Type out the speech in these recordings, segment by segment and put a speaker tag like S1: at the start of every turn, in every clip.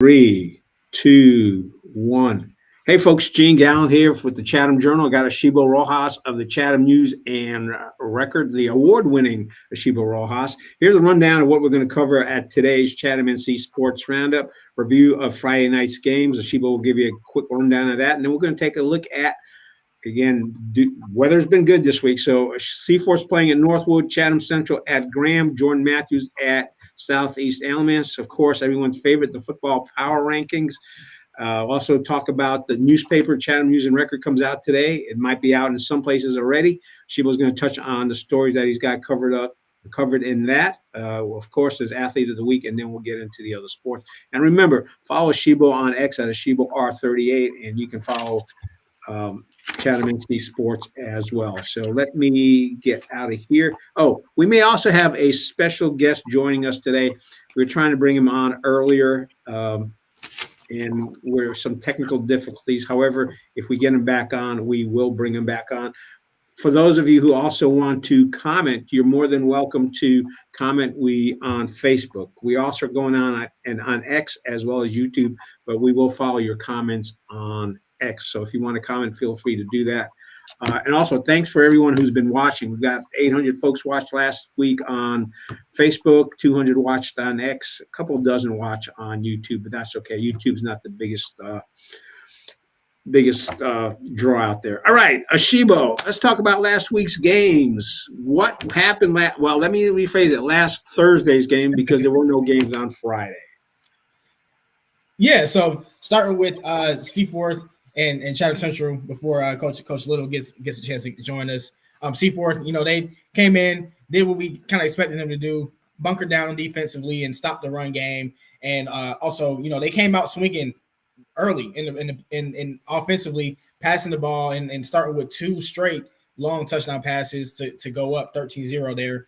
S1: Three, two, one. Hey, folks, Gene Galin here with the Chatham Journal. I got Asheebo Rojas of the Chatham News and Record, the award-winning Asheebo Rojas. Here's a rundown of what we're going to cover at today's ChathamNC Sports Roundup, review of Friday night's games. Asheebo will give you a quick rundown of that, and then we're going to take a look at, again, weather's been good this week. So Seaforth's playing at Northwood, Chatham Central at Graham, Jordan Matthews at Southeast Alamance. Of course, everyone's favorite, the football power rankings. Also talk about the newspaper, Chatham News and Record comes out today. It might be out in some places already. Sheba's going to touch on the stories that he's got covered in that. Of course, there's Athlete of the Week, and then we'll get into the other sports. And remember, follow Asheebo on X at AsheeboR38, and you can follow ChathamNC Sports as well. So let me get out of here. Oh, we may also have a special guest joining us today. We were trying to bring him on earlier, and where some technical difficulties. However, if we get him back on, we will bring him back on. For those of you who also want to comment, you're more than welcome to comment on Facebook. We also are going on X as well as YouTube, but we will follow your comments on X. So if you want to comment, feel free to do that. And also, thanks for everyone who's been watching. We've got 800 folks watched last week on Facebook, 200 watched on X, a couple dozen watch on YouTube, but that's okay. YouTube's not the biggest draw out there. All right, Asheebo, let's talk about last week's games. What happened well, let me rephrase it. Last Thursday's game, because there were no games on Friday.
S2: Yeah, so starting with Seaforth and Chatham Central before Coach Little gets a chance to join us. Seaforth, they came in, did what we kind of expected them to do, bunkered down defensively and stopped the run game. And also, they came out swinging early in offensively, passing the ball and starting with two straight long touchdown passes to go up 13-0 there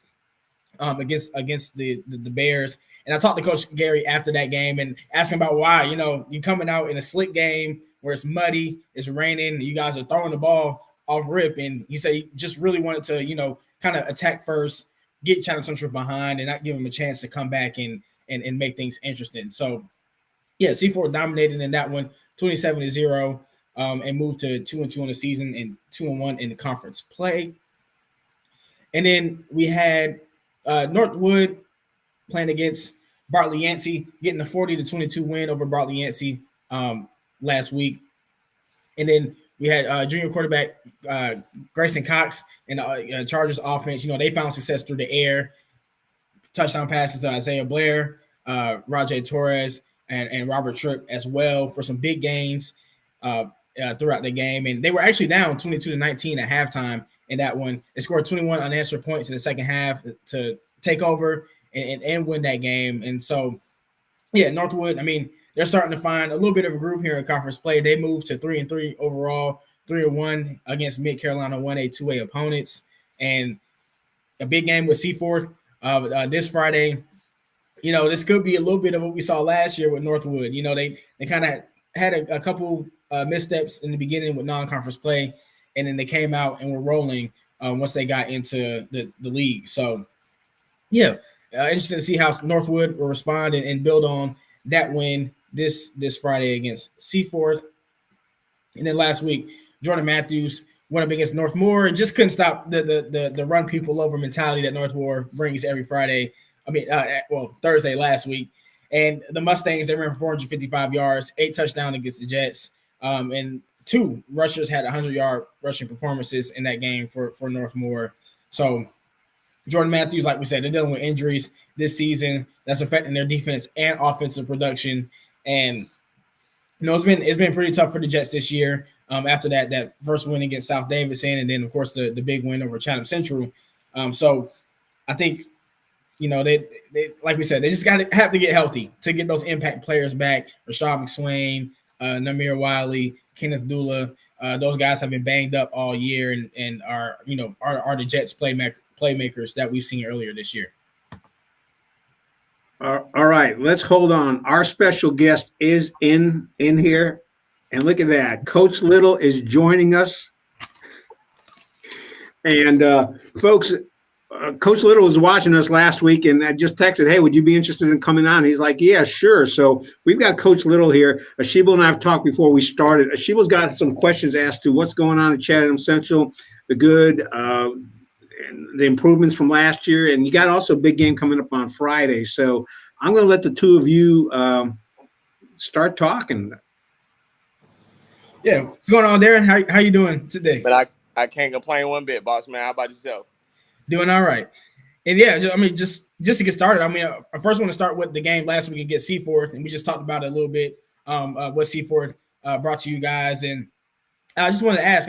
S2: against the Bears. And I talked to Coach Gary after that game and asked him about why, you're coming out in a slick game where it's muddy, it's raining, you guys are throwing the ball off rip. And he said he just really wanted to, kind of attack first, get Chatham Central behind and not give him a chance to come back and make things interesting. So, yeah, C4 dominated in that one, 27-0, and moved to 2-2 in the season and 2-1 in the conference play. And then we had Northwood playing against Bartley Yancey, getting a 40-22 win over Bartley Yancey last week. And then we had junior quarterback Grayson Cox and Chargers offense. They found success through the air. Touchdown passes to Isaiah Blair, Rajay Torres, and Robert Tripp as well for some big gains throughout the game. And they were actually down 22-19 at halftime in that one. They scored 21 unanswered points in the second half to take over and win that game. And so, yeah, Northwood, they're starting to find a little bit of a groove here in conference play. They moved to 3-3 overall, 3-1 against Mid Carolina 1A, 2A opponents. And a big game with Seaforth this Friday. This could be a little bit of what we saw last year with Northwood. They kind of had a couple missteps in the beginning with non-conference play, and then they came out and were rolling once they got into the league. So, yeah, interesting to see how Northwood will respond and build on that win this Friday against Seaforth. And then last week, Jordan Matthews went up against Northmore and just couldn't stop the run people over mentality that Northmore brings every Friday. Thursday last week. And the Mustangs, they ran 455 yards, 8 touchdowns against the Jets. And 2 rushers had 100-yard rushing performances in that game for Northmore. So Jordan Matthews, like we said, they're dealing with injuries this season that's affecting their defense and offensive production. And it's been pretty tough for the Jets this year. After that first win against South Davidson, and then of course the big win over Chatham Central. So I think they like we said, they just have to get healthy to get those impact players back. Rashad McSwain, Namir Wiley, Kenneth Dula, those guys have been banged up all year and are the Jets playmakers that we've seen earlier this year.
S1: All right, let's hold on. Our special guest is in here, and look at that. Coach Little is joining us. And folks, Coach Little was watching us last week, and I just texted, "Hey, would you be interested in coming on?" He's like, "Yeah, sure." So we've got Coach Little here. Asheebo and I have talked before we started. Asheebo's got some questions as to what's going on at Chatham Central, the good, and the improvements from last year, and you got also a big game coming up on Friday. So I'm going to let the two of you start talking.
S2: Yeah, what's going on, Darren? How you doing today?
S3: But I can't complain one bit, boss man. How about yourself?
S2: Doing all right. And yeah, just to get started, I first want to start with the game last week against Seaforth, and we just talked about it a little bit. What Seaforth brought to you guys, and I just wanted to ask.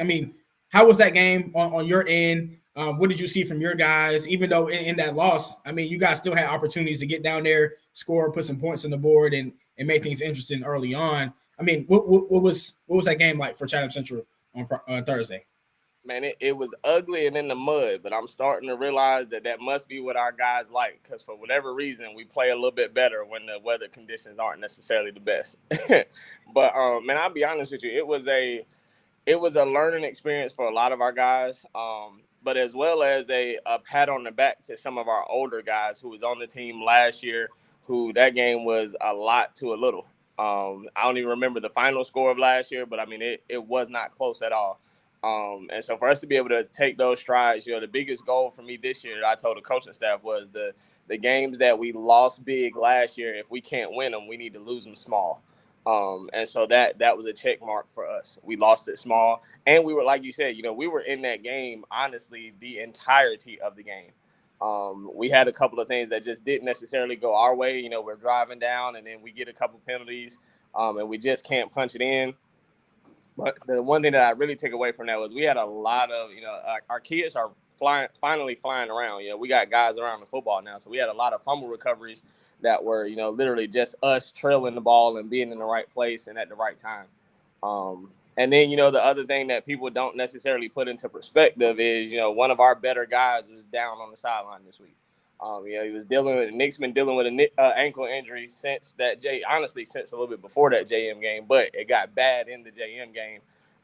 S2: How was that game on your end? What did you see from your guys? Even though in that loss, you guys still had opportunities to get down there, score, put some points on the board, and make things interesting early on. What was that game like for Chatham Central on Thursday?
S3: Man, it was ugly and in the mud, but I'm starting to realize that must be what our guys like, because for whatever reason, we play a little bit better when the weather conditions aren't necessarily the best. But man, I'll be honest with you, it was a learning experience for a lot of our guys, but as well as a pat on the back to some of our older guys who was on the team last year, who that game was a lot to a little. I don't even remember the final score of last year, but it was not close at all. And so for us to be able to take those strides, the biggest goal for me this year, I told the coaching staff, was the games that we lost big last year. If we can't win them, we need to lose them small. And so that was a check mark for us. We lost it small, and we were, like you said, we were in that game, honestly, the entirety of the game. We had a couple of things that just didn't necessarily go our way. We're driving down, and then we get a couple penalties, and we just can't punch it in. But the one thing that I really take away from that was we had a lot of, our kids are finally flying around. We got guys around the football now. So we had a lot of fumble recoveries that were, literally just us trailing the ball and being in the right place and at the right time. And then, the other thing that people don't necessarily put into perspective is, one of our better guys was down on the sideline this week. He was Nick's been dealing with an ankle injury since since a little bit before that JM game, but it got bad in the JM game.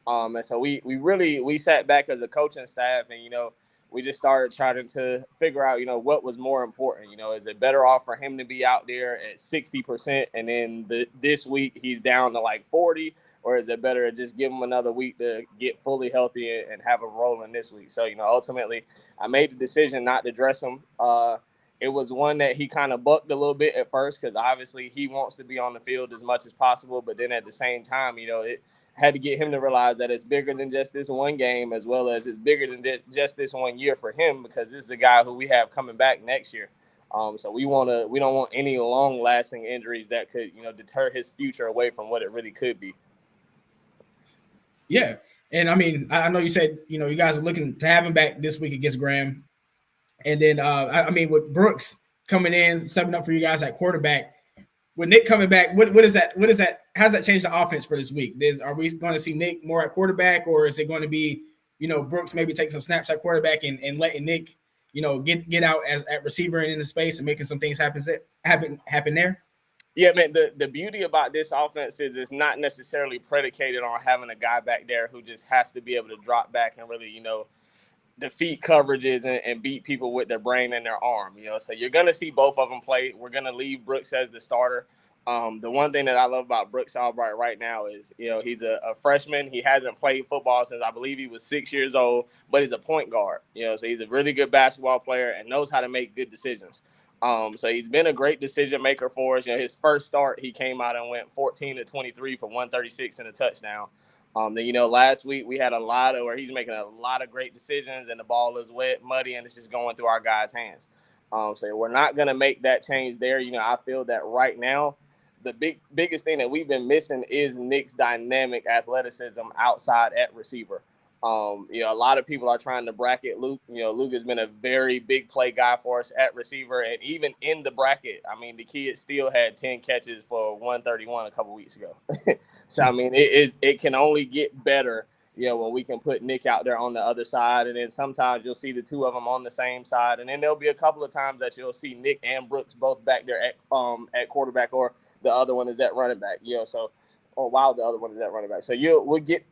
S3: And so we sat back as a coaching staff, and, we just started trying to figure out, what was more important. Is it better off for him to be out there at 60% and then this week he's down to like 40, or is it better to just give him another week to get fully healthy and have him rolling this week? So, ultimately I made the decision not to dress him. It was one that he kind of bucked a little bit at first, because obviously he wants to be on the field as much as possible. But then at the same time, it had to get him to realize that it's bigger than just this one game, as well as it's bigger than just this 1 year for him, because this is a guy who we have coming back next year. So we don't want any long lasting injuries that could, deter his future away from what it really could be.
S2: Yeah. And I know you said, you guys are looking to have him back this week against Graham. And then, with Brooks coming in, stepping up for you guys at quarterback, with Nick coming back, what is that? How does that change the offense for this week? Are we going to see Nick more at quarterback, or is it going to be, Brooks maybe take some snaps at quarterback and letting Nick, get out at receiver and in the space and making some things happen there?
S3: Yeah, man, the beauty about this offense is it's not necessarily predicated on having a guy back there who just has to be able to drop back and really, defeat coverages and beat people with their brain and their arm. So you're going to see both of them play. We're going to leave Brooks as the starter. The one thing that I love about Brooks Albright right now is, he's a freshman. He hasn't played football since I believe he was 6 years old, but he's a point guard. So he's a really good basketball player and knows how to make good decisions. So he's been a great decision maker for us. His first start, he came out and went 14-23 for 136 and a touchdown. Then, last week we had a lot of where he's making a lot of great decisions and the ball is wet, muddy, and it's just going through our guys' hands. So we're not going to make that change there. I feel that right now, the biggest thing that we've been missing is Nick's dynamic athleticism outside at receiver. A lot of people are trying to bracket Luke. Luke has been a very big play guy for us at receiver, and even in the bracket, the kid still had 10 catches for 131 a couple weeks ago. So it can only get better, when we can put Nick out there on the other side, and then sometimes you'll see the two of them on the same side, and then there'll be a couple of times that you'll see Nick and Brooks both back there at quarterback, or the other one is at running back. Or while the other one is at running back. So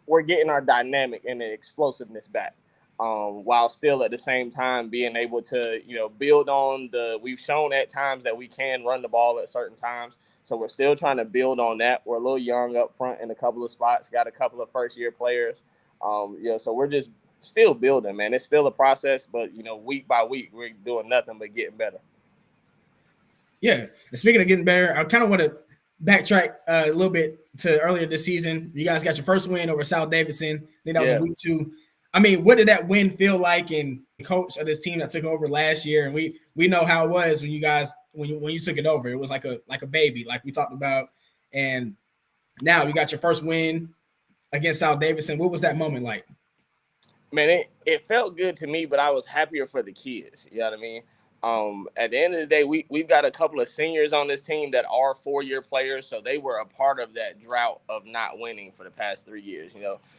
S3: we're getting our dynamic and the explosiveness back. while still at the same time being able to, build on we've shown at times that we can run the ball at certain times. So we're still trying to build on that. We're a little young up front in a couple of spots, got a couple of first-year players. So we're just still building, man. It's still a process, but, week by week, we're doing nothing but getting better.
S2: Yeah. And speaking of getting better, I kind of want to backtrack a little bit to earlier this season. You guys got your first win over South Davidson. I think that was in week 2. I mean, what did that win feel like? And coach of this team that took over last year, and we know how it was when you guys when you took it over. It was like a baby, like we talked about. And now you got your first win against South Davidson. What was that moment like?
S3: Man, it felt good to me, but I was happier for the kids. You know what I mean? At the end of the day, we've got a couple of seniors on this team that are 4-year players, so they were a part of that drought of not winning for the past 3 years.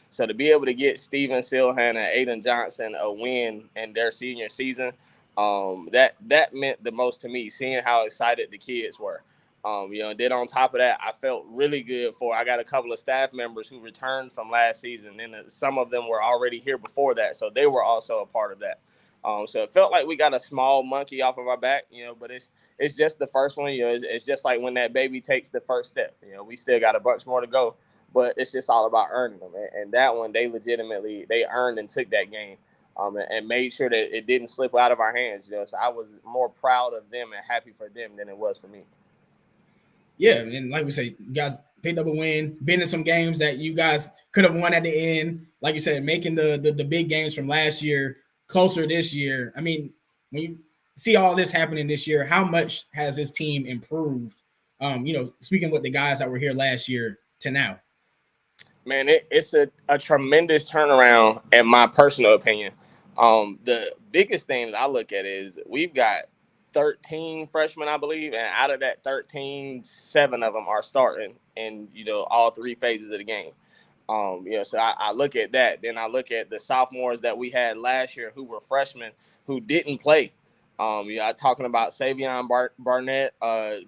S3: So to be able to get Steven Silhan and Aiden Johnson a win in their senior season, that meant the most to me. Seeing how excited the kids were. And then on top of that, I felt really good I got a couple of staff members who returned from last season, and some of them were already here before that, so they were also a part of that. So it felt like we got a small monkey off of our back, but it's just the first one. It's just like when that baby takes the first step. We still got a bunch more to go, but it's just all about earning them. And that one, they earned and took that game, and made sure that it didn't slip out of our hands. So I was more proud of them and happy for them than it was for me.
S2: Yeah, and like we say, you guys picked up a win, been in some games that you guys could have won at the end. Like you said, making the big games from last year closer this year. I mean, when you see all this happening this year, how much has this team improved? Speaking with the guys that were here last year to now.
S3: Man, it's a tremendous turnaround, in my personal opinion. The biggest thing that I look at is we've got 13 freshmen, I believe, and out of that 13, 7 of them are starting in, all 3 phases of the game. So I look at that. Then I look at the sophomores that we had last year who were freshmen who didn't play. I'm talking about Savion Barnett,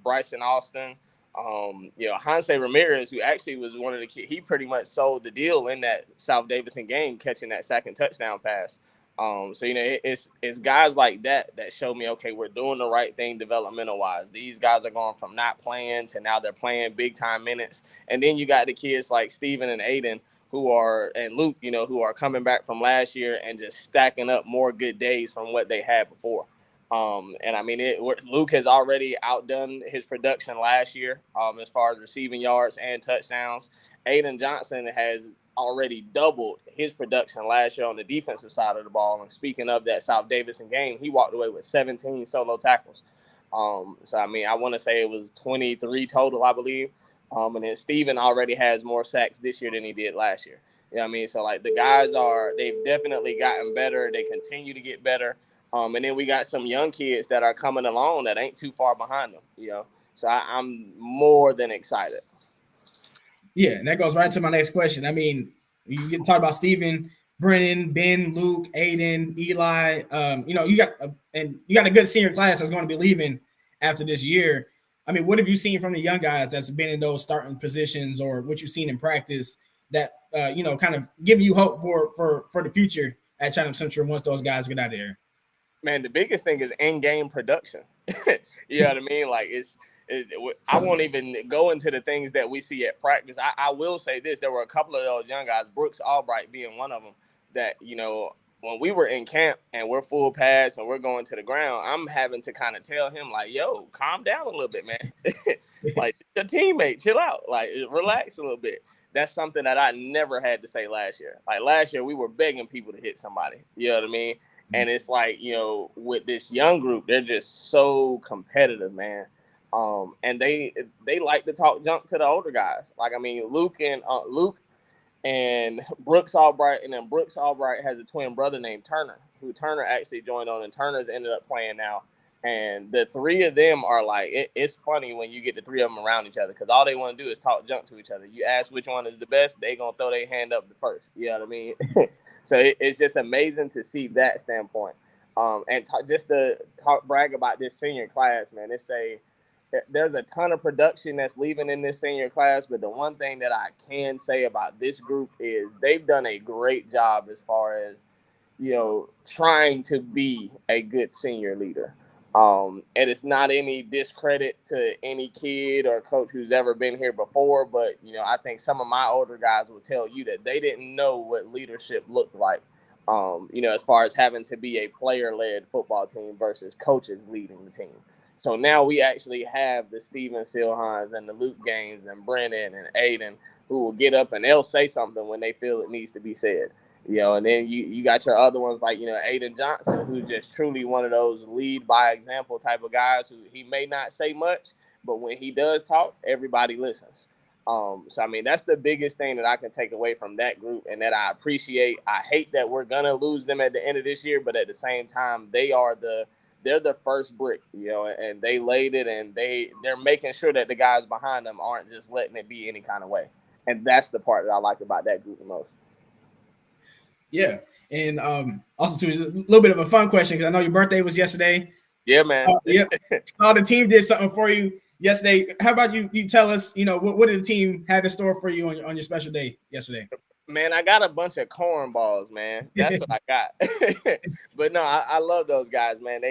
S3: Bryson Austin, Hanse Ramirez, who actually was one of the kids. He pretty much sold the deal in that South Davidson game, catching that second touchdown pass. It's guys like that show me, okay, we're doing the right thing developmental wise. These guys are going from not playing to now they're playing big time minutes. And then you got the kids like Steven and Aiden and Luke, who are coming back from last year and just stacking up more good days from what they had before. And I mean, Luke has already outdone his production last year as far as receiving yards and touchdowns. Aiden Johnson has already doubled his production last year on the defensive side of the ball. And speaking of that South Davidson game, he walked away with 17 solo tackles. So, I mean, I want to say it was 23 total, I believe. And then Steven already has more sacks this year than he did last year. You know what I mean? So, like, the guys they've definitely gotten better. They continue to get better. And then we got some young kids that are coming along that ain't too far behind them, So I'm more than excited.
S2: Yeah, and that goes right to my next question. I mean, you get to talk about Steven, Brennan, Ben, Luke, Aiden, Eli. You got a good senior class that's going to be leaving after this year. I mean, what have you seen from the young guys that's been in those starting positions, or what you've seen in practice that kind of give you hope for the future at Chatham Central once those guys get out of there?
S3: Man, the biggest thing is in-game production. You know what I mean? Like I won't even go into the things that we see at practice. I will say this. There were a couple of those young guys, Brooks Albright being one of them, that, when we were in camp and we're full pass and we're going to the ground, I'm having to kind of tell him, like, yo, calm down a little bit, man. Like, your teammate, chill out. Like, relax a little bit. That's something that I never had to say last year. Like, last year, we were begging people to hit somebody. You know what I mean? And it's like, with this young group, they're just so competitive, man. And they like to talk junk to the older guys. Like, I mean, Luke and Brooks Albright, and then Brooks Albright has a twin brother named Turner, who Turner actually joined on, and Turner's ended up playing now. And the 3 of them are like, it's funny when you get the 3 of them around each other, because all they want to do is talk junk to each other. You ask which one is the best, they going to throw their hand up the first. You know what I mean? So it's just amazing to see that standpoint. And just to brag about this senior class, man, there's a ton of production that's leaving in this senior class, but the one thing that I can say about this group is they've done a great job as far as trying to be a good senior leader. And it's not any discredit to any kid or coach who's ever been here before, but I think some of my older guys will tell you that they didn't know what leadership looked like. As far as having to be a player-led football team versus coaches leading the team. So now we actually have the Steven Silhans and the Luke Gaines and Brennan and Aiden who will get up and they'll say something when they feel it needs to be said. And then you got your other ones like, Aiden Johnson, who's just truly one of those lead by example type of guys who he may not say much, but when he does talk, everybody listens. So, I mean, that's the biggest thing that I can take away from that group and that I appreciate. I hate that we're going to lose them at the end of this year, but at the same time, they're the first brick, and they laid it and they're making sure that the guys behind them aren't just letting it be any kind of way. And that's the part that I like about that group the most.
S2: Yeah. And also, too, a little bit of a fun question because I know your birthday was yesterday.
S3: Yeah, man.
S2: So the team did something for you yesterday. How about you tell us, what did the team have in store for you on your special day yesterday?
S3: Man, I got a bunch of cornballs, man. That's what I got. But no, I love those guys, man.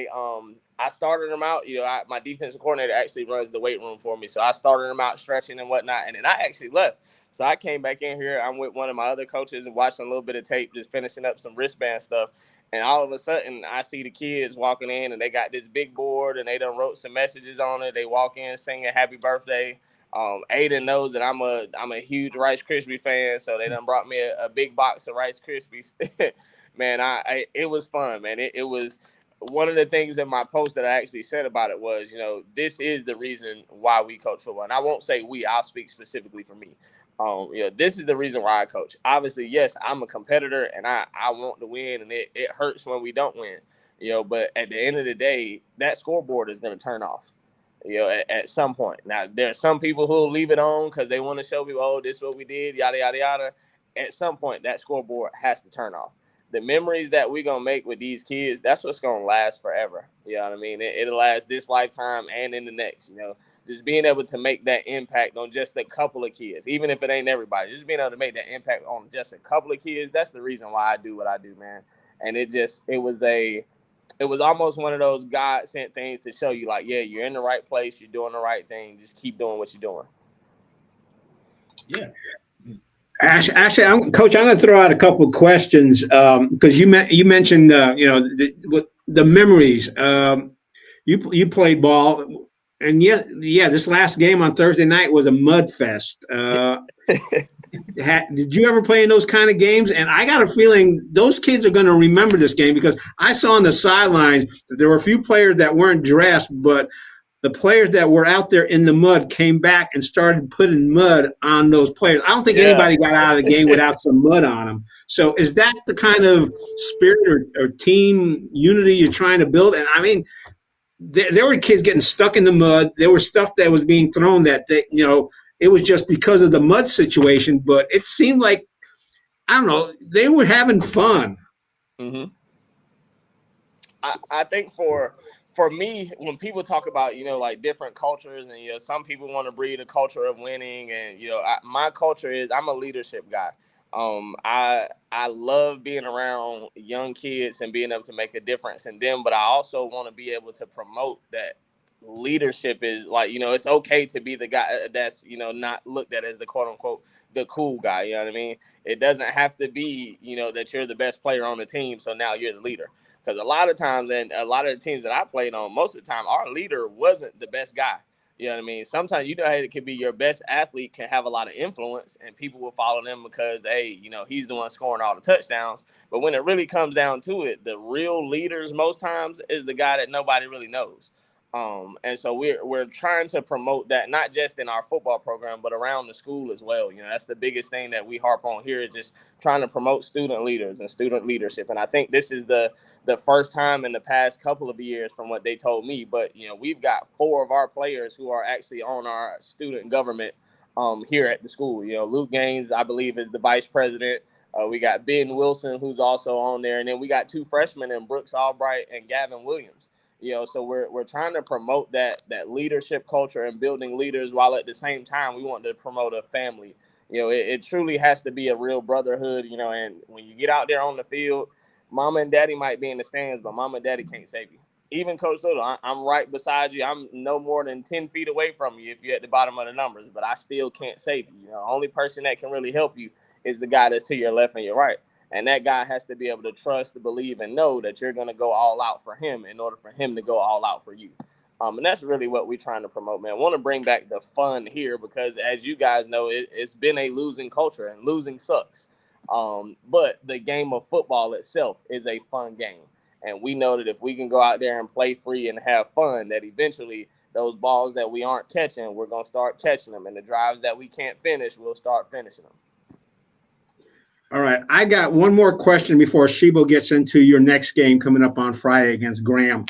S3: I started them out. My defensive coordinator actually runs the weight room for me, so I started them out stretching and whatnot, and then I actually left. So I came back in here. I'm with one of my other coaches and watching a little bit of tape, just finishing up some wristband stuff. And all of a sudden, I see the kids walking in, and they got this big board, and they done wrote some messages on it. They walk in singing "Happy Birthday." Aiden knows that I'm a huge Rice Krispie fan, so they done brought me a big box of Rice Krispies. Man, it was fun, man. It was one of the things in my post that I actually said about it was, this is the reason why we coach football. And I won't say we, I'll speak specifically for me. This is the reason why I coach. Obviously, yes, I'm a competitor and I want to win, and it hurts when we don't win. But at the end of the day, that scoreboard is going to turn off. At some point. Now, there are some people who will leave it on because they want to show people, oh, this is what we did, yada, yada, yada. At some point, that scoreboard has to turn off. The memories that we're going to make with these kids, that's what's going to last forever. You know what I mean? It'll last this lifetime and in the next, Just being able to make that impact on just a couple of kids, even if it ain't everybody, just being able to make that impact on just a couple of kids, that's the reason why I do what I do, man. And it was almost one of those God sent things to show you, like, yeah, you're in the right place, you're doing the right thing, just keep doing what you're doing.
S2: Yeah.
S1: Actually, Coach, I'm going to throw out a couple of questions because you mentioned the memories. You played ball, and this last game on Thursday night was a mud fest. Did you ever play in those kind of games? And I got a feeling those kids are going to remember this game because I saw on the sidelines that there were a few players that weren't dressed, but the players that were out there in the mud came back and started putting mud on those players. I don't think anybody got out of the game without some mud on them. So is that the kind of spirit or team unity you're trying to build? And I mean, there were kids getting stuck in the mud. There was stuff that was being thrown that it was just because of the mud situation, but it seemed like, I don't know, they were having fun.
S3: Mm-hmm. I think for me, when people talk about, like different cultures and, some people want to breed a culture of winning and, my culture is I'm a leadership guy. I love being around young kids and being able to make a difference in them, but I also want to be able to promote that leadership is like, it's okay to be the guy that's, not looked at as the quote unquote, the cool guy. You know what I mean? It doesn't have to be, that you're the best player on the team. So now you're the leader. Because a lot of times, and a lot of the teams that I played on, most of the time, our leader wasn't the best guy. You know what I mean? Sometimes, it can be your best athlete can have a lot of influence and people will follow them because, hey, he's the one scoring all the touchdowns. But when it really comes down to it, the real leaders most times is the guy that nobody really knows. And so we're trying to promote that, not just in our football program, but around the school as well. That's the biggest thing that we harp on here is just trying to promote student leaders and student leadership. And I think this is the first time in the past couple of years from what they told me, but we've got 4 of our players who are actually on our student government here at the school. Luke Gaines, I believe, is the vice president. We got Ben Wilson, who's also on there, and then we got 2 freshmen in Brooks Albright and Gavin Williams. So we're trying to promote that leadership culture and building leaders, while at the same time we want to promote a family. It truly has to be a real brotherhood. And when you get out there on the field, Mama and daddy might be in the stands, but mama and daddy can't save you. Even Coach Little, I'm right beside you. I'm no more than 10 feet away from you if you're at the bottom of the numbers, but I still can't save you. You know, the only person that can really help you is the guy that's to your left and your right. And that guy has to be able to trust, to believe, and know that you're going to go all out for him in order for him to go all out for you. And that's really what we're trying to promote, man. I want to bring back the fun here because, as you guys know, it's been a losing culture, and losing sucks. But the game of football itself is a fun game. And we know that if we can go out there and play free and have fun, that eventually those balls that we aren't catching, we're going to start catching them. And the drives that we can't finish, we'll start finishing them.
S1: All right. I got one more question before Asheebo gets into your next game coming up on Friday against Graham.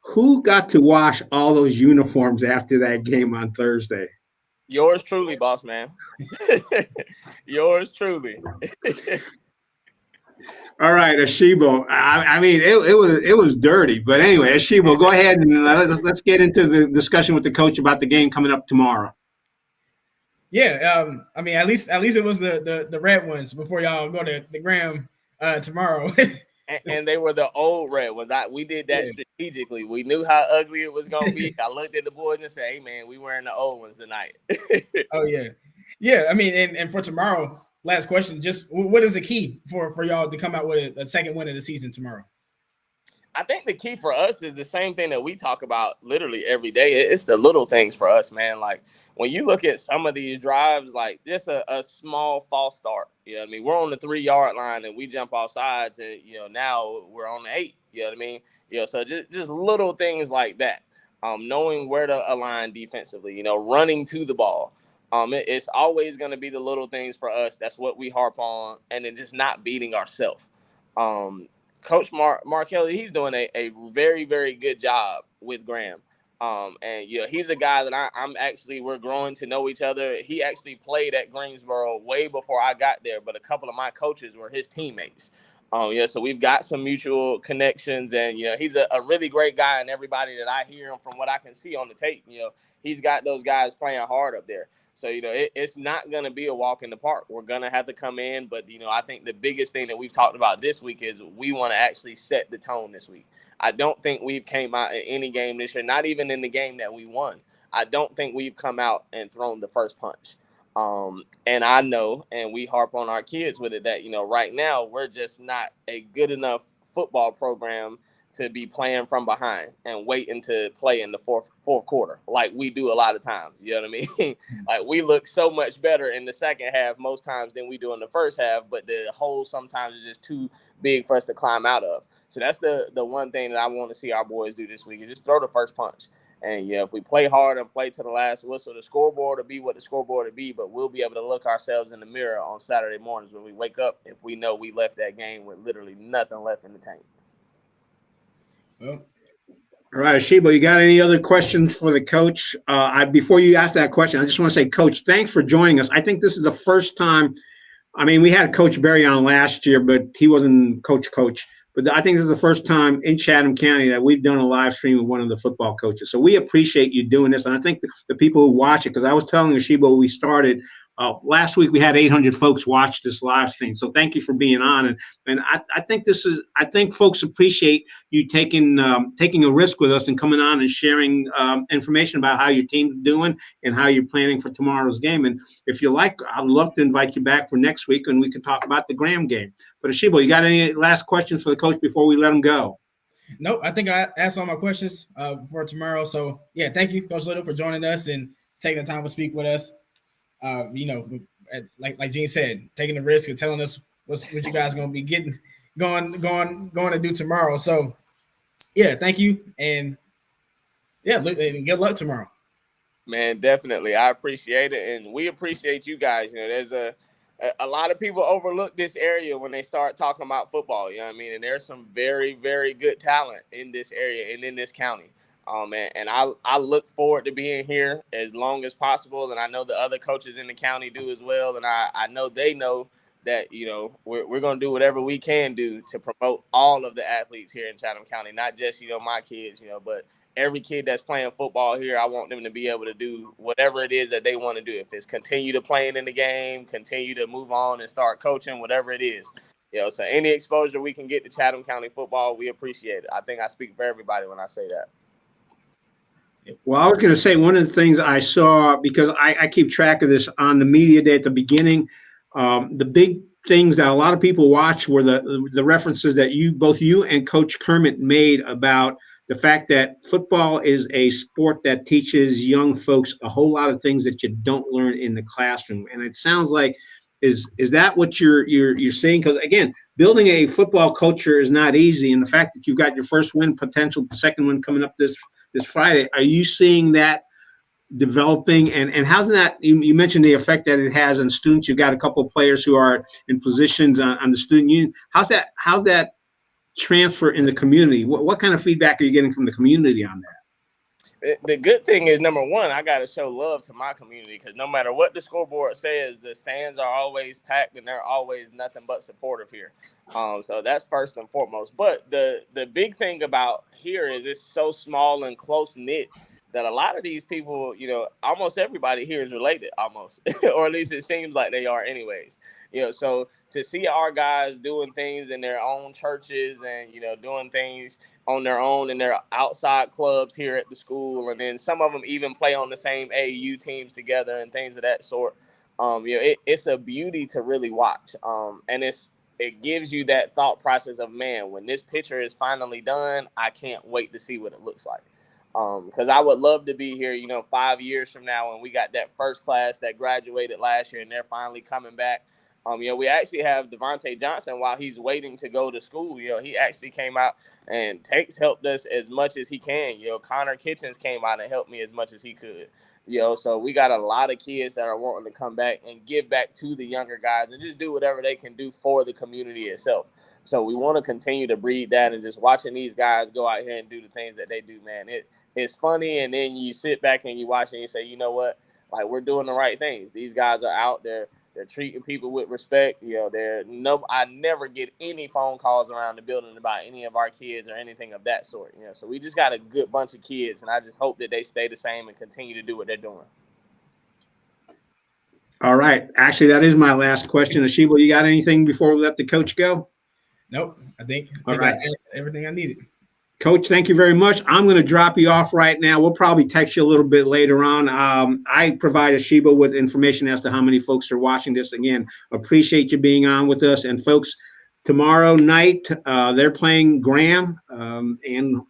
S1: Who got to wash all those uniforms after that game on Thursday?
S3: Yours truly, boss man. Yours truly.
S1: All right, Asheebo. I mean, it was dirty, but anyway, Asheebo, go ahead and let's get into the discussion with the coach about the game coming up tomorrow.
S2: Yeah, I mean, at least it was the red ones before y'all go to the Graham tomorrow.
S3: and they were the old red ones. We did that strategically. We knew how ugly it was gonna be. I looked at the boys and said, "Hey, man, we wearing the old ones tonight."
S2: Oh yeah. I mean, and for tomorrow. Last question, just what is the key for y'all to come out with a second win of the season tomorrow?
S3: I think the key for us is the same thing that we talk about literally every day. It's the little things for us, man. Like when you look at some of these drives, like just a small false start. You know what I mean? We're on the 3-yard line and we jump off sides and, now we're on the 8. You know what I mean? So just little things like that. Knowing where to align defensively, running to the ball. It's always going to be the little things for us. That's what we harp on. And then just not beating ourselves. Coach Markelly, he's doing a very, very good job with Graham. And he's a guy that we're growing to know each other. He actually played at Greensboro way before I got there, but a couple of my coaches were his teammates. So we've got some mutual connections, and he's a really great guy, and everybody that I hear him from what I can see on the tape, he's got those guys playing hard up there. So, it's not going to be a walk in the park. We're going to have to come in. But, I think the biggest thing that we've talked about this week is we want to actually set the tone this week. I don't think we've came out in any game this year, not even in the game that we won. I don't think we've come out and thrown the first punch. And I know, and we harp on our kids with it, that, right now we're just not a good enough football program to be playing from behind and waiting to play in the fourth quarter like we do a lot of times. You know what I mean? Like we look so much better in the second half most times than we do in the first half, but the hole sometimes is just too big for us to climb out of. So that's the one thing that I want to see our boys do this week is just throw the first punch. And if we play hard and play to the last whistle, the scoreboard will be what the scoreboard will be, but we'll be able to look ourselves in the mirror on Saturday mornings when we wake up if we know we left that game with literally nothing left in the tank.
S2: Well,
S1: all right, Asheebo, you got any other questions for the coach? Before you ask that question, I just want to say, Coach, thanks for joining us. I think this is the first time. I mean, we had Coach Berry on last year, but he wasn't coach. But I think this is the first time in Chatham County that we've done a live stream with one of the football coaches. So we appreciate you doing this. And I think the people who watch it, because I was telling Asheebo we started last week, we had 800 folks watch this live stream. So thank you for being on. And I think folks appreciate you taking a risk with us and coming on and sharing information about how your team's doing and how you're planning for tomorrow's game. And if you like, I'd love to invite you back for next week and we could talk about the Graham game. But Asheebo, you got any last questions for the coach before we let him go?
S2: Nope, I think I asked all my questions for tomorrow. So yeah, thank you, Coach Little, for joining us and taking the time to speak with us. Like Gene said, taking the risk and telling us what you guys are going to be going to do tomorrow. So yeah, thank you, and yeah, and good luck tomorrow.
S3: Man, definitely, I appreciate it, and we appreciate you guys. There's a lot of people overlook this area when they start talking about football. You know what I mean? And there's some very, very good talent in this area and in this county. And I look forward to being here as long as possible. And I know the other coaches in the county do as well. And I know they know that, we're going to do whatever we can do to promote all of the athletes here in Chatham County, not just, my kids, but every kid that's playing football here. I want them to be able to do whatever it is that they want to do. If it's continue to playing in the game, continue to move on and start coaching, whatever it is. So any exposure we can get to Chatham County football, we appreciate it. I think I speak for everybody when I say that.
S1: Well, I was going to say one of the things I saw, because I keep track of this on the media day at the beginning, the big things that a lot of people watch were the references that both you and Coach Kermit made about the fact that football is a sport that teaches young folks a whole lot of things that you don't learn in the classroom. And it sounds like, is that what you're seeing? Because again, building a football culture is not easy. And the fact that you've got your first win, potential second one coming up this Friday, are you seeing that developing? And how's that? You mentioned the effect that it has on students. You've got a couple of players who are in positions on the student union. How's that transfer in the community? What kind of feedback are you getting from the community on that?
S3: The good thing is, number one, I got to show love to my community, because no matter what the scoreboard says, the stands are always packed and they're always nothing but supportive here. So that's first and foremost. But the big thing about here is it's so small and close knit that a lot of these people, almost everybody here is related, almost, or at least it seems like they are anyways. So to see our guys doing things in their own churches and, doing things on their own in their outside clubs here at the school, and then some of them even play on the same AAU teams together and things of that sort. It's a beauty to really watch. And it gives you that thought process of, man, when this picture is finally done, I can't wait to see what it looks like. Because I would love to be here, 5 years from now when we got that first class that graduated last year and they're finally coming back. We actually have Devontae Johnson, while he's waiting to go to school, he actually came out and helped us as much as he can. Connor Kitchens came out and helped me as much as he could. So we got a lot of kids that are wanting to come back and give back to the younger guys and just do whatever they can do for the community itself. So we want to continue to breed that, and just watching these guys go out here and do the things that they do, man, it's funny. And then you sit back and you watch and you say, you know what, like, we're doing the right things. These guys are out there. They're treating people with respect. I never get any phone calls around the building about any of our kids or anything of that sort. So we just got a good bunch of kids, and I just hope that they stay the same and continue to do what they're doing.
S1: All right. Actually, that is my last question. Asheebo, you got anything before we let the coach go?
S2: Nope. I think
S1: right.
S2: I asked everything I needed.
S1: Coach, thank you very much. I'm going to drop you off right now. We'll probably text you a little bit later on. I provide Asheebo with information as to how many folks are watching this. Again, appreciate you being on with us. And folks, tomorrow night, they're playing Graham. And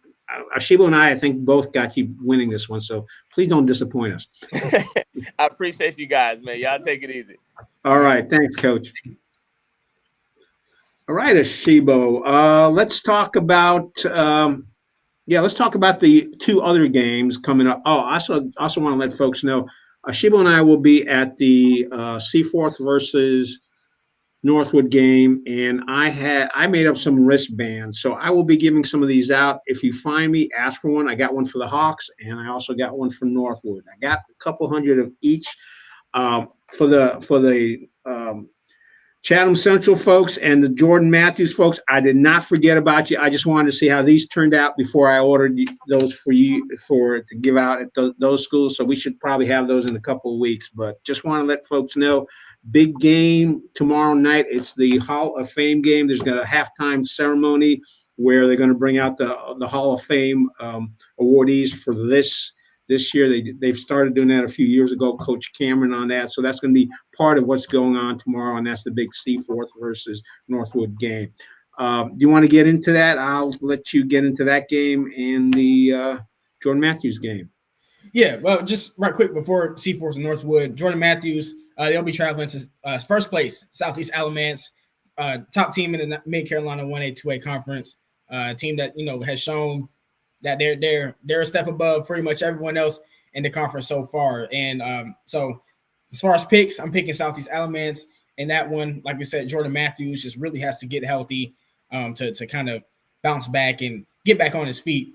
S1: Asheebo and I think, both got you winning this one. So please don't disappoint us.
S3: I appreciate you guys, man. Y'all take it easy.
S1: All right. Thanks, Coach. All right, Asheebo. Let's talk about let's talk about the two other games coming up. Oh, I also want to let folks know, Asheebo and I will be at the Seaforth versus Northwood game, and I made up some wristbands, so I will be giving some of these out. If you find me, ask for one. I got one for the Hawks, and I also got one for Northwood. I got a couple hundred of each. For the Chatham Central folks and the Jordan Matthews folks, I did not forget about you. I just wanted to see how these turned out before I ordered those for you to give out at those schools. So we should probably have those in a couple of weeks. But just want to let folks know, big game tomorrow night. It's the Hall of Fame game. There's got a halftime ceremony where they're going to bring out the Hall of Fame awardees for this year. They've started doing that a few years ago, Coach Cameron on that. So that's going to be part of what's going on tomorrow, and that's the big Seaforth versus Northwood game. Do you want to get into that? I'll let you get into that game and the Jordan Matthews game.
S2: Yeah, well, just right quick before Seaforth and Northwood, Jordan Matthews, they'll be traveling to first place, Southeast Alamance, top team in the Mid-Carolina 1A, 2A conference, team that, has shown that they're a step above pretty much everyone else in the conference so far. And so as far as picks, I'm picking Southeast Alamance. And that one, like we said, Jordan Matthews just really has to get healthy to kind of bounce back and get back on his feet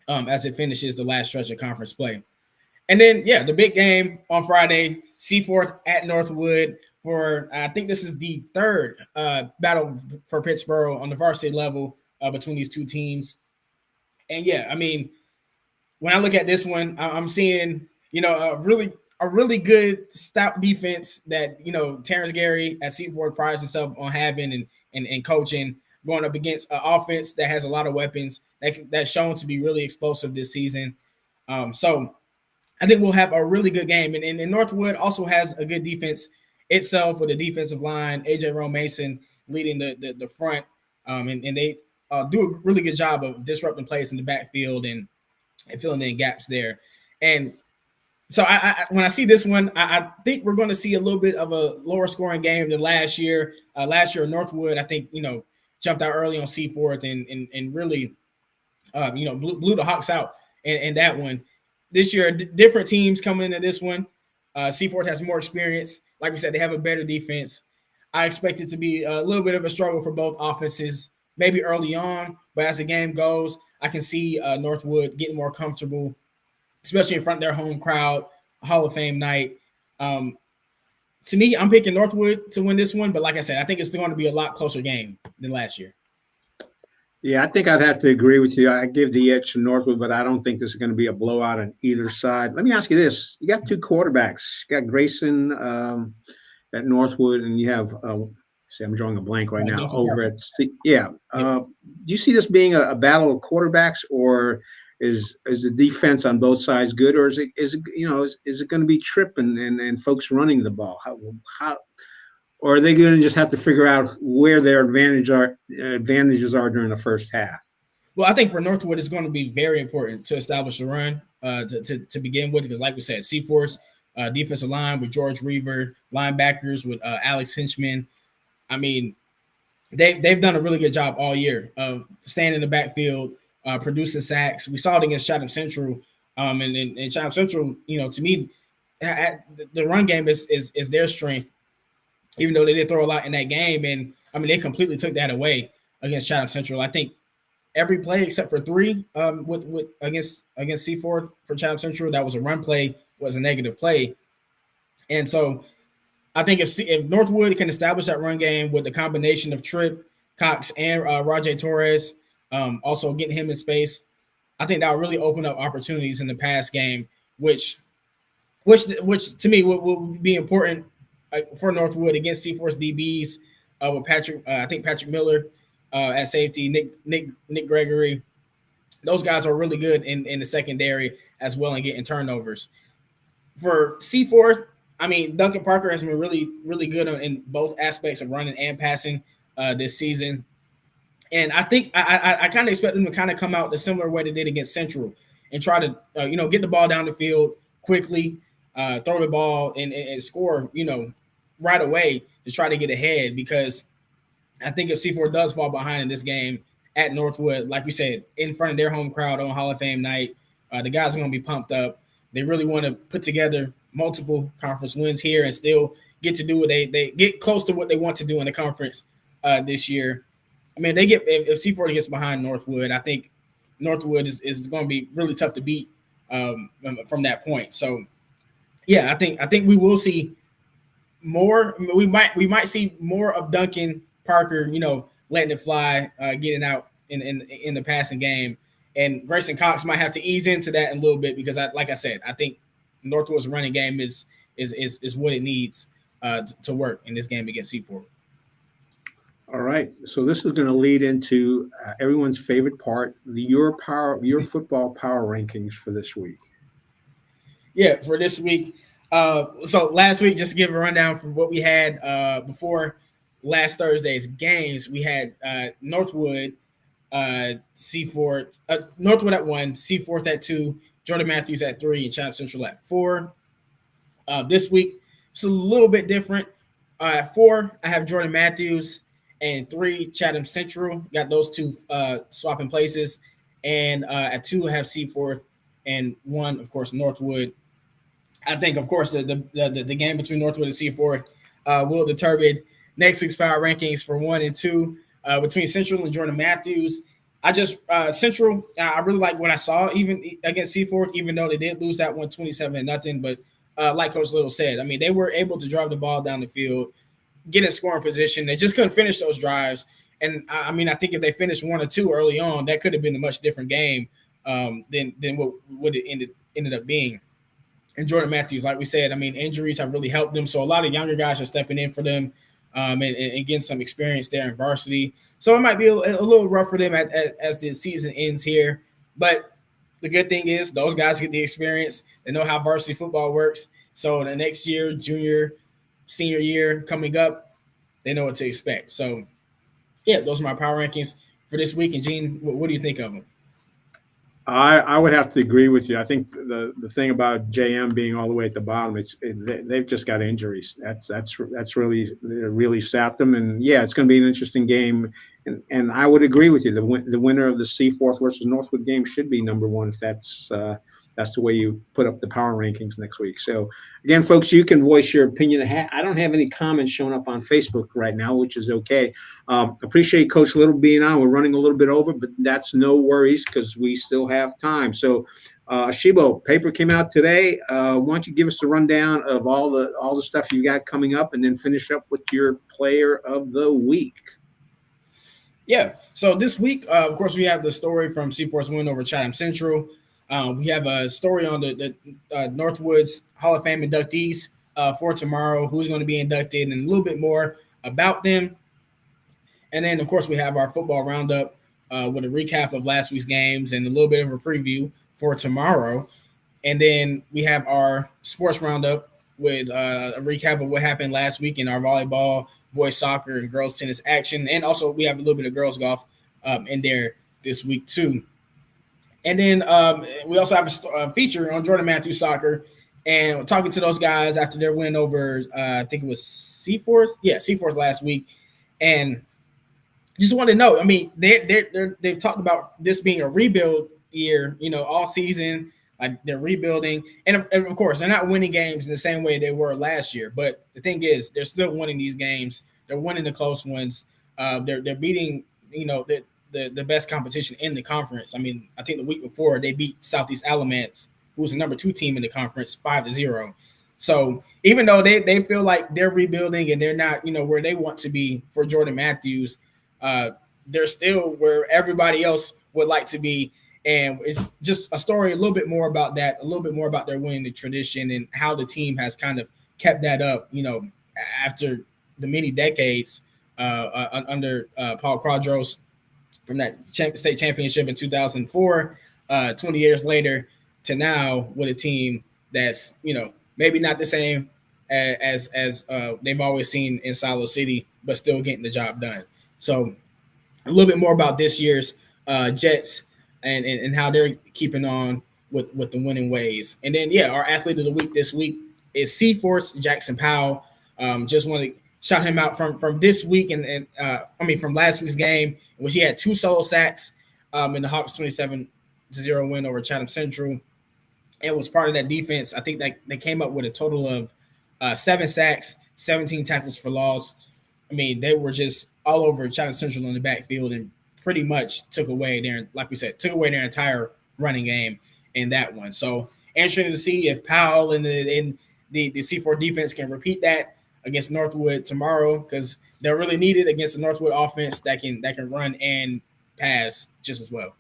S2: as it finishes the last stretch of conference play. And then, the big game on Friday, Seaforth at Northwood for, I think this is the third battle for Pittsburgh on the varsity level between these two teams. And when I look at this one, I'm seeing, a really good stout defense that, Terrence Gary at Seaforth prides himself on having. And and coaching, going up against an offense that has a lot of weapons that's shown to be really explosive this season. So I think we'll have a really good game. And Northwood also has a good defense itself with a defensive line, AJ Rome Mason leading the front. And they do a really good job of disrupting plays in the backfield and filling in gaps there. And so when I see this one, I think we're going to see a little bit of a lower scoring game than last year. Last year, Northwood, I think, jumped out early on Seaforth and really, blew the Hawks out in that one. This year, different teams coming into this one. Seaforth has more experience. Like we said, they have a better defense. I expect it to be a little bit of a struggle for both offenses, maybe early on, but as the game goes, I can see Northwood getting more comfortable, especially in front of their home crowd, Hall of Fame night. To me, I'm picking Northwood to win this one, but like I said, I think it's going to be a lot closer game than last year.
S1: Yeah, I think I'd have to agree with you. I give the edge to Northwood, but I don't think this is going to be a blowout on either side. Let me ask you this. You got two quarterbacks. You got Grayson at Northwood, and you have I'm drawing a blank right now over at do you see this being a battle of quarterbacks, or is the defense on both sides good, or is it going to be tripping and folks running the ball? How or are they going to just have to figure out where their advantages are during the first half?
S2: Well, I think for Northwood, it's going to be very important to establish a run to begin with, because like we said, Seaforth's defensive line with George Reaver, linebackers with Alex Hinchman. I mean, they've done a really good job all year of staying in the backfield, producing sacks. We saw it against Chatham Central, and Chatham Central, to me, the run game is their strength, even though they did throw a lot in that game. And I mean, they completely took that away against Chatham Central. I think every play except for 3 with against Seaforth for Chatham Central, that was a run play, was a negative play. And so I think if Northwood can establish that run game with the combination of Tripp, Cox, and Rajay Torres, also getting him in space, I think that will really open up opportunities in the pass game, which to me will be important for Northwood against Seaforth's DBs with Patrick. I think Patrick Miller at safety, Nick Gregory. Those guys are really good in the secondary as well and getting turnovers. For Seaforth, I mean, Duncan Parker has been really, really good in both aspects of running and passing this season. And I think I kind of expect them to kind of come out the similar way they did against Central and try to, get the ball down the field quickly, throw the ball and score, right away to try to get ahead, because I think if Seaforth does fall behind in this game at Northwood, like we said, in front of their home crowd on Hall of Fame night, the guys are going to be pumped up. They really want to put together multiple conference wins here and still get to do what they get close to what they want to do in the conference this year. I mean, if Seaforth gets behind Northwood, I think Northwood is going to be really tough to beat from that point. So, yeah, I think we will see more. We might see more of Duncan Parker, letting it fly, getting out in the passing game, and Grayson Cox might have to ease into that a little bit, because like I said, I think Northwood's running game is what it needs to work in this game against Seaforth.
S1: All right, so this is going to lead into everyone's favorite part, your football power rankings for this week.
S2: Yeah, for this week. So last week, just to give a rundown from what we had before last Thursday's games, we had Northwood, Seaforth, Northwood at 1, Seaforth at 2, Jordan Matthews at 3, and Chatham Central at 4. This week, it's a little bit different. At 4, I have Jordan Matthews, and 3, Chatham Central. Got those two swapping places. And at 2, I have Seaforth, and 1, of course, Northwood. I think, of course, the game between Northwood and Seaforth will determine next week's power rankings for 1 and 2 between Central and Jordan Matthews. Central, I really like what I saw even against Seaforth, even though they did lose that one 27-0. But like Coach Little said, I mean, they were able to drive the ball down the field, get in scoring position. They just couldn't finish those drives. And I mean, I think if they finished 1 or 2 early on, that could have been a much different game than what it ended up being. And Jordan Matthews, like we said, I mean, injuries have really helped them. So a lot of younger guys are stepping in for them. and getting some experience there in varsity. So it might be a little rough for them as the season ends here. But the good thing is those guys get the experience. They know how varsity football works. So the next year, junior, senior year coming up, they know what to expect. So, yeah, those are my power rankings for this week. And, Gene, what do you think of them?
S1: I would have to agree with you. I think the thing about JM being all the way at the bottom, they've just got injuries. That's really sapped them. And yeah, it's going to be an interesting game. And I would agree with you. The winner of the Seaforth versus Northwood game should be number one if that's the way you put up the power rankings next week. So again, folks, you can voice your opinion. I don't have any comments showing up on Facebook right now, which is okay. Appreciate Coach Little being on. We're running a little bit over, but that's no worries because we still have time. So Asheebo, paper came out today. Why don't you give us a rundown of all the stuff you got coming up and then finish up with your player of the week.
S2: Yeah. So this week, of course, we have the story from Seaforth's win over Chatham Central. We have a story on the Northwoods Hall of Fame inductees for tomorrow, who's going to be inducted, and a little bit more about them. And then, of course, we have our football roundup with a recap of last week's games and a little bit of a preview for tomorrow. And then we have our sports roundup with a recap of what happened last week in our volleyball, boys soccer, and girls tennis action. And also we have a little bit of girls golf in there this week too. And then we also have a feature on Jordan Matthews soccer and talking to those guys after their win over, I think it was Seaforth. Yeah, Seaforth last week. And just want to know, I mean, they've talked about this being a rebuild year, all season. Like they're rebuilding, and of course, they're not winning games in the same way they were last year. But the thing is, they're still winning these games. They're winning the close ones. They're beating, the best competition in the conference. I mean, I think the week before they beat Southeast Alamance, who was the number 2 team in the conference, 5-0. So even though they feel like they're rebuilding and they're not, where they want to be for Jordan Matthews, they're still where everybody else would like to be. And it's just a story a little bit more about that, a little bit more about their winning the tradition and how the team has kind of kept that up, after the many decades under Paul Quadros from that state championship in 2004, 20 years later to now with a team that's, maybe not the same as they've always seen in Silo City, but still getting the job done. So a little bit more about this year's Jets and how they're keeping on with the winning ways. And then, our athlete of the week this week is Seaforth's Jackson Powell. Just want to shout him out from this week and from last week's game, in which he had 2 solo sacks in the Hawks 27-0 win over Chatham Central. It was part of that defense. I think that they came up with a total of 7 sacks, 17 tackles for loss. I mean, they were just all over Chatham Central in the backfield and pretty much took away their entire running game in that one. So interesting to see if Powell and the C4 defense can repeat that against Northwood tomorrow, because they're really needed against the Northwood offense that can run and pass just as well.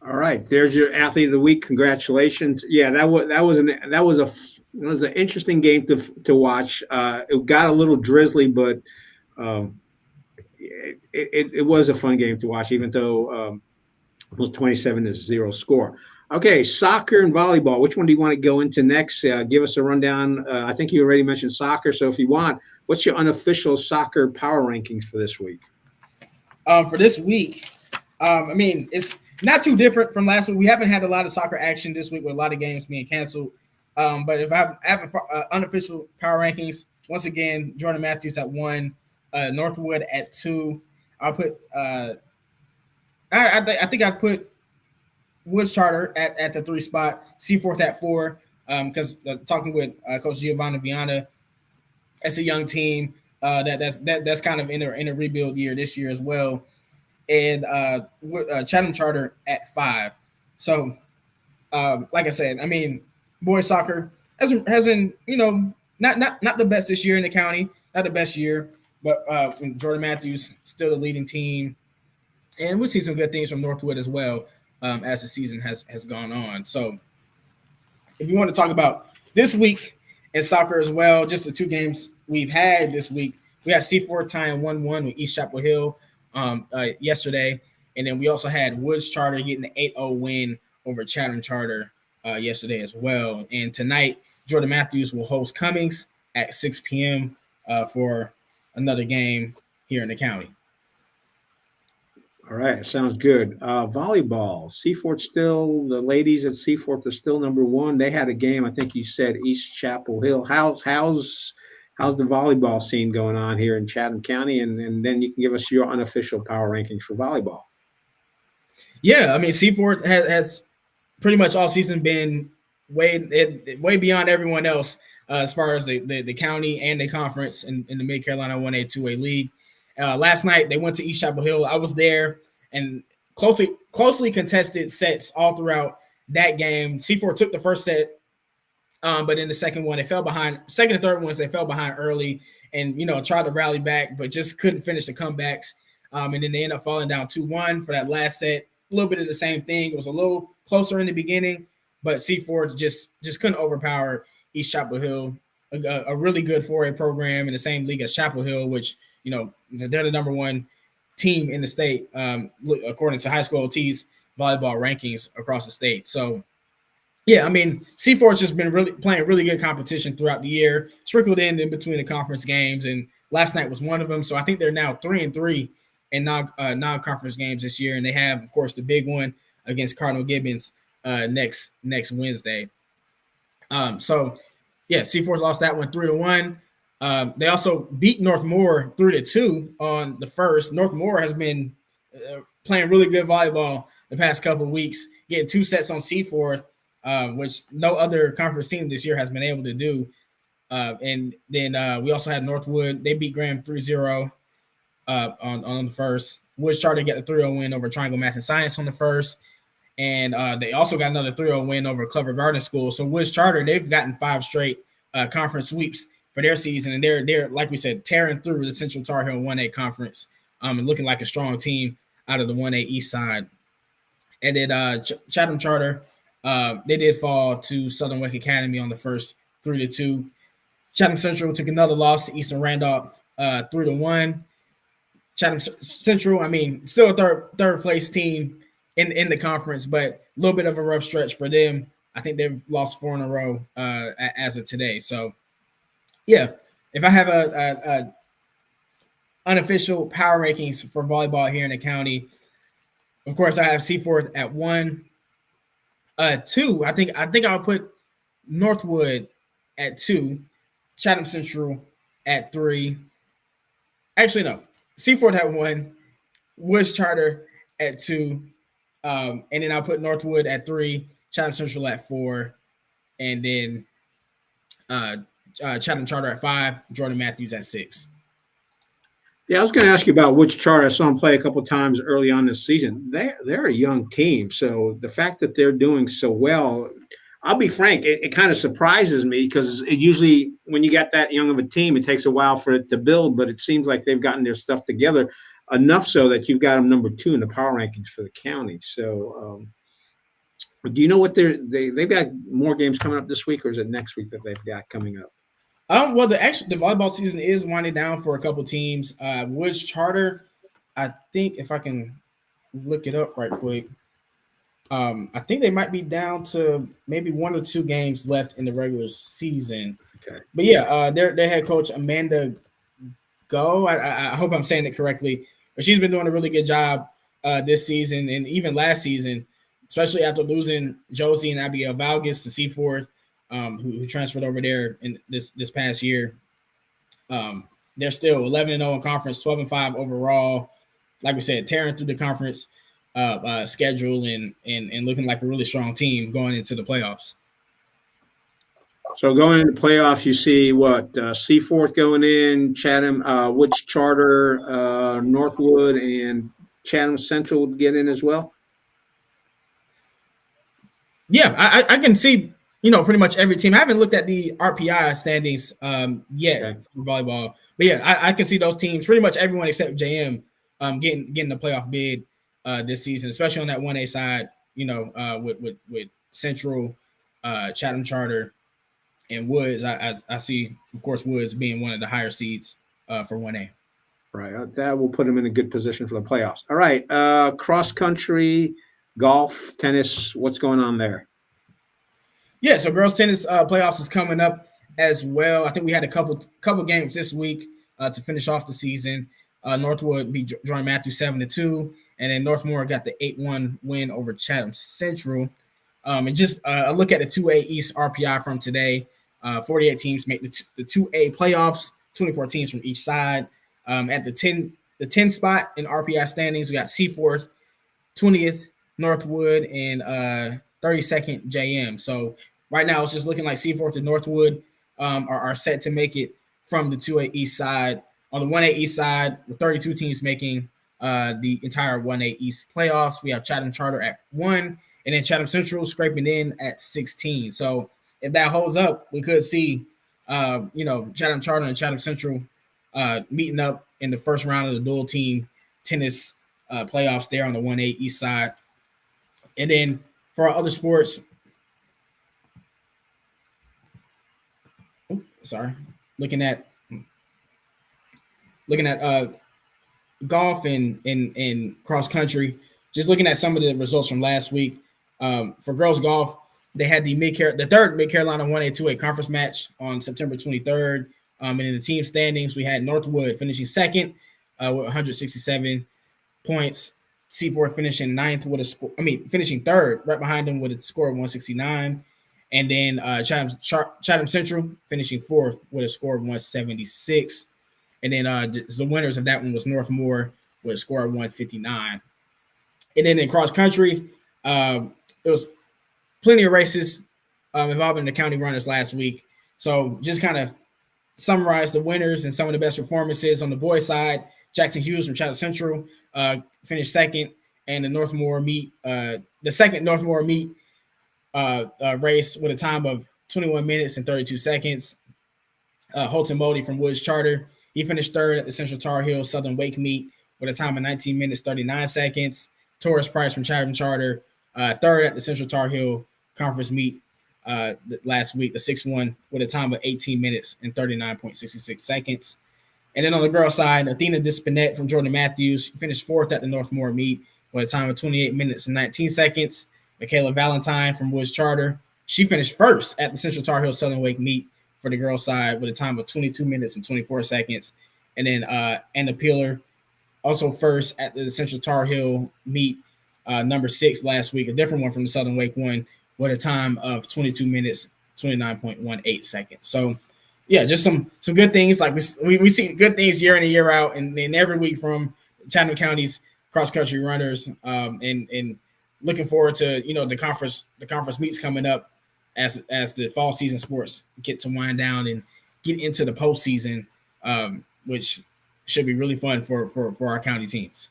S1: All right, there's your athlete of the week. Congratulations! Yeah, that was an interesting game to watch. It got a little drizzly, but it was a fun game to watch, even though it was 27-0 score. Okay, soccer and volleyball. Which one do you want to go into next? Give us a rundown. I think you already mentioned soccer, so if you want, what's your unofficial soccer power rankings for this week?
S2: For this week, it's not too different from last week. We haven't had a lot of soccer action this week with a lot of games being canceled. But if I have unofficial power rankings, once again, Jordan Matthews at 1, Northwood at 2. I'll put I think I'd put Woods Charter at the 3 spot, Seaforth at 4, because talking with Coach Giovanni Viana, it's a young team that's kind of in a rebuild year this year as well, and Chatham Charter at 5. So, like I said, I mean, boys soccer has been not the best this year in the county, not the best year, but Jordan Matthews still the leading team, and we'll see some good things from Northwood as well. As the season has gone on. So if you want to talk about this week in soccer as well. Just the two games we've had this week. We had C4 tying 1-1 with East Chapel Hill yesterday. And then we also had Woods Charter getting an 8-0 win over Chatham Charter yesterday as well. And tonight, Jordan Matthews will host Cummings at 6 p.m. For another game here in the county.
S1: All right, sounds good. Volleyball, Seafort still, the ladies at Seafort are still number one. They had a game, I think you said East Chapel Hill. How's the volleyball scene going on here in Chatham County? And then you can give us your unofficial power rankings for volleyball.
S2: Yeah, I mean, Seafort has pretty much all season been way beyond everyone else as far as the county and the conference in the Mid Carolina 1A 2A league. Last night they went to East Chapel Hill. I was there, and closely contested sets all throughout that game. C4 took the first set, but in the second one they fell behind. Second and third ones they fell behind early, and tried to rally back, but just couldn't finish the comebacks. And then they ended up falling down 2-1 for that last set. A little bit of the same thing. It was a little closer in the beginning, but C4 just couldn't overpower East Chapel Hill, a really good 4A program in the same league as Chapel Hill, which they're the number one team in the state according to high school OT's volleyball rankings across the state. So yeah, I mean, C4 has just been playing really good competition throughout the year, sprinkled in between the conference games, and last night was one of them. So I think they're now 3-3 in non-conference games this year, and they have, of course, the big one against Cardinal Gibbons next Wednesday. So yeah, C4 lost that one 3-1. They also beat Northmore 3-2 on the first. Northmore has been playing really good volleyball the past couple of weeks, getting 2 sets on C4, which no other conference team this year has been able to do. And then we also had Northwood. They beat Graham 3-0 on the first. Woods Charter got a 3-0 win over Triangle Math and Science on the first. And they also got another 3-0 win over Clever Garden School. So Woods Charter, they've gotten 5 straight conference sweeps for their season, and they're like we said, tearing through the Central Tar Heel 1A conference, and looking like a strong team out of the 1A East side. And then Chatham Charter, they did fall to Southern Wake Academy on the first 3-2. Chatham Central took another loss to Eastern Randolph 3-1. Chatham Central, I mean, still a third place team in the conference, but a little bit of a rough stretch for them. I think they've lost 4 in a row as of today. So yeah, if I have a unofficial power rankings for volleyball here in the county, of course I have C4 at 1. 2, I think I'll put Northwood at 2, Chatham Central at 3. Actually, no, C4 at 1, Woods Charter at 2, and then I'll put Northwood at 3, Chatham Central at 4, and then Chatham Charter at 5, Jordan Matthews at 6.
S1: Yeah, I was going to ask you about Woods Charter. I saw them play a couple times early on this season. They're a young team, so the fact that they're doing so well, I'll be frank, it kind of surprises me because it usually when you got that young of a team, it takes a while for it to build. But it seems like they've gotten their stuff together enough so that you've got them number 2 in the power rankings for the county. So, do you know what they've got more games coming up this week, or is it next week that they've got coming up?
S2: Well, the volleyball season is winding down for a couple teams. Woods Charter, I think if I can look it up right quick, I think they might be down to maybe 1 or 2 games left in the regular season.
S1: Okay.
S2: But yeah, their head coach Amanda Go, I hope I'm saying it correctly, but she's been doing a really good job this season and even last season, especially after losing Josie and Abigail Valgus to C4. Who transferred over there in this past year. They're still 11-0 in conference, 12-5 overall. Like we said, tearing through the conference schedule and looking like a really strong team going into the playoffs.
S1: So going into playoffs, you see what Seaforth going in, Chatham, Woods Charter, Northwood, and Chatham Central get in as well.
S2: Yeah, I can see pretty much every team. I haven't looked at the RPI standings yet for volleyball, but yeah, I can see those teams. Pretty much everyone except JM getting the playoff bid this season, especially on that 1A side. With Central, Chatham Charter, and Woods. I see, of course, Woods being one of the higher seeds for 1A.
S1: Right. That will put them in a good position for the playoffs. All right. Cross country, golf, tennis. What's going on there?
S2: Yeah, so girls tennis playoffs is coming up as well. I think we had a couple games this week to finish off the season. Northwood beat Jordan Matthews 7-2, and then Northmore got the 8-1 win over Chatham Central. And just a look at the 2A East RPI from today. 48 teams make the 2A playoffs, 24 teams from each side. At the 10 spot in RPI standings, we got Seaforth, 20th Northwood, and 32nd JM. So right now it's just looking like Seaforth and Northwood are set to make it from the 2A East side. On the 1A East side, with 32 teams making the entire 1A East playoffs, we have Chatham Charter at 1, and then Chatham Central scraping in at 16. So if that holds up, we could see, Chatham Charter and Chatham Central meeting up in the first round of the dual team tennis playoffs there on the 1A East side. And then for our other sports, looking at golf and cross country, just looking at some of the results from last week. For girls golf, they had the third Mid Carolina 1A 2A conference match on September 23rd. And in the team standings, we had Northwood finishing second with 167 points. C4 finishing finishing third, right behind them with a score of 169. And then Chatham Central finishing fourth with a score of 176. And then the winners of that one was Northmore with a score of 159. And then in cross country, there was plenty of races involving the county runners last week. So just kind of summarize the winners and some of the best performances. On the boys' side, Jackson Hughes from Chatham Central finished second, and the second Northmore meet race with a time of 21 minutes and 32 seconds. Holton Modi from Woods Charter, he finished third at the Central Tar Heel Southern Wake meet with a time of 19 minutes 39 seconds. Taurus Price from Chatham Charter, third at the Central Tar Heel conference meet last week, the 6-1, with a time of 18 minutes and 39.66 seconds. And then on the girls' side, Athena Dispinette from Jordan Matthews finished fourth at the Northmore meet with a time of 28 minutes and 19 seconds. Michaela Valentine from Woods Charter, she finished first at the Central Tar Heel Southern Wake meet for the girls' side with a time of 22 minutes and 24 seconds. And then Anna Peeler, also first at the Central Tar Heel meet, number 6 last week, a different one from the Southern Wake one, with a time of 22 minutes, 29.18 seconds. So, yeah, just some good things. Like we see good things year in and year out, and every week from Chatham County's cross country runners, and looking forward to the conference meets coming up as the fall season sports get to wind down and get into the postseason, which should be really fun for our county teams.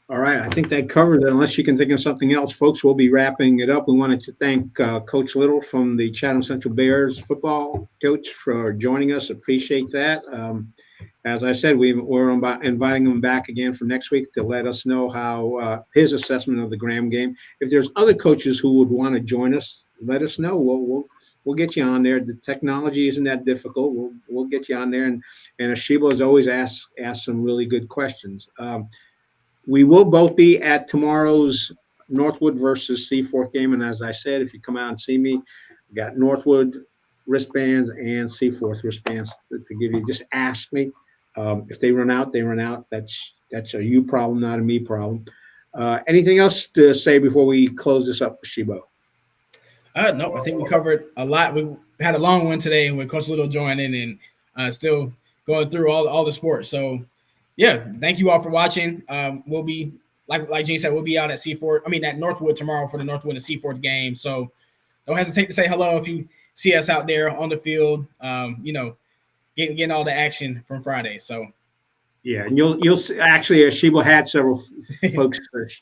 S1: All right, I think that covers it. Unless you can think of something else, folks, we'll be wrapping it up. We wanted to thank Coach Little from the Chatham Central Bears football coach for joining us. Appreciate that. As I said, we're inviting him back again for next week to let us know how his assessment of the Graham game. If there's other coaches who would want to join us, let us know. We'll get you on there. The technology isn't that difficult. We'll get you on there. And Asheebo has always asked some really good questions. We will both be at tomorrow's Northwood versus Seaforth game. And as I said, if you come out and see me, we got Northwood wristbands and Seaforth wristbands to give you. Just ask me. If they run out, they run out. That's a you problem, not a me problem. Anything else to say before we close this up, Asheebo?
S2: No, I think we covered a lot. We had a long one today with Coach Little joining and still going through all the sports. So, yeah, thank you all for watching. We'll be, like Gene said, we'll be out at Northwood tomorrow for the Northwood and Seaforth game. So don't hesitate to say hello if you see us out there on the field, getting all the action from Friday. So,
S1: yeah, and you'll actually, Asheebo had several folks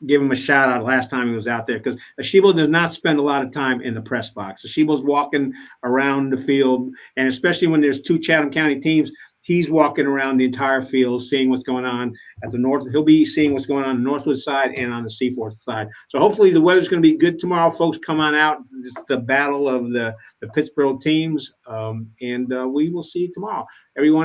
S1: give him a shout out last time he was out there, because Asheebo does not spend a lot of time in the press box. Asheebo's walking around the field, and especially when there's two Chatham County teams, he's walking around the entire field, seeing what's going on at the north. He'll be seeing what's going on the northwood side and on the Seaforth side. So hopefully the weather's going to be good tomorrow, folks. Come on out. It's the battle of the Pittsburgh teams, and we will see you tomorrow. Everyone.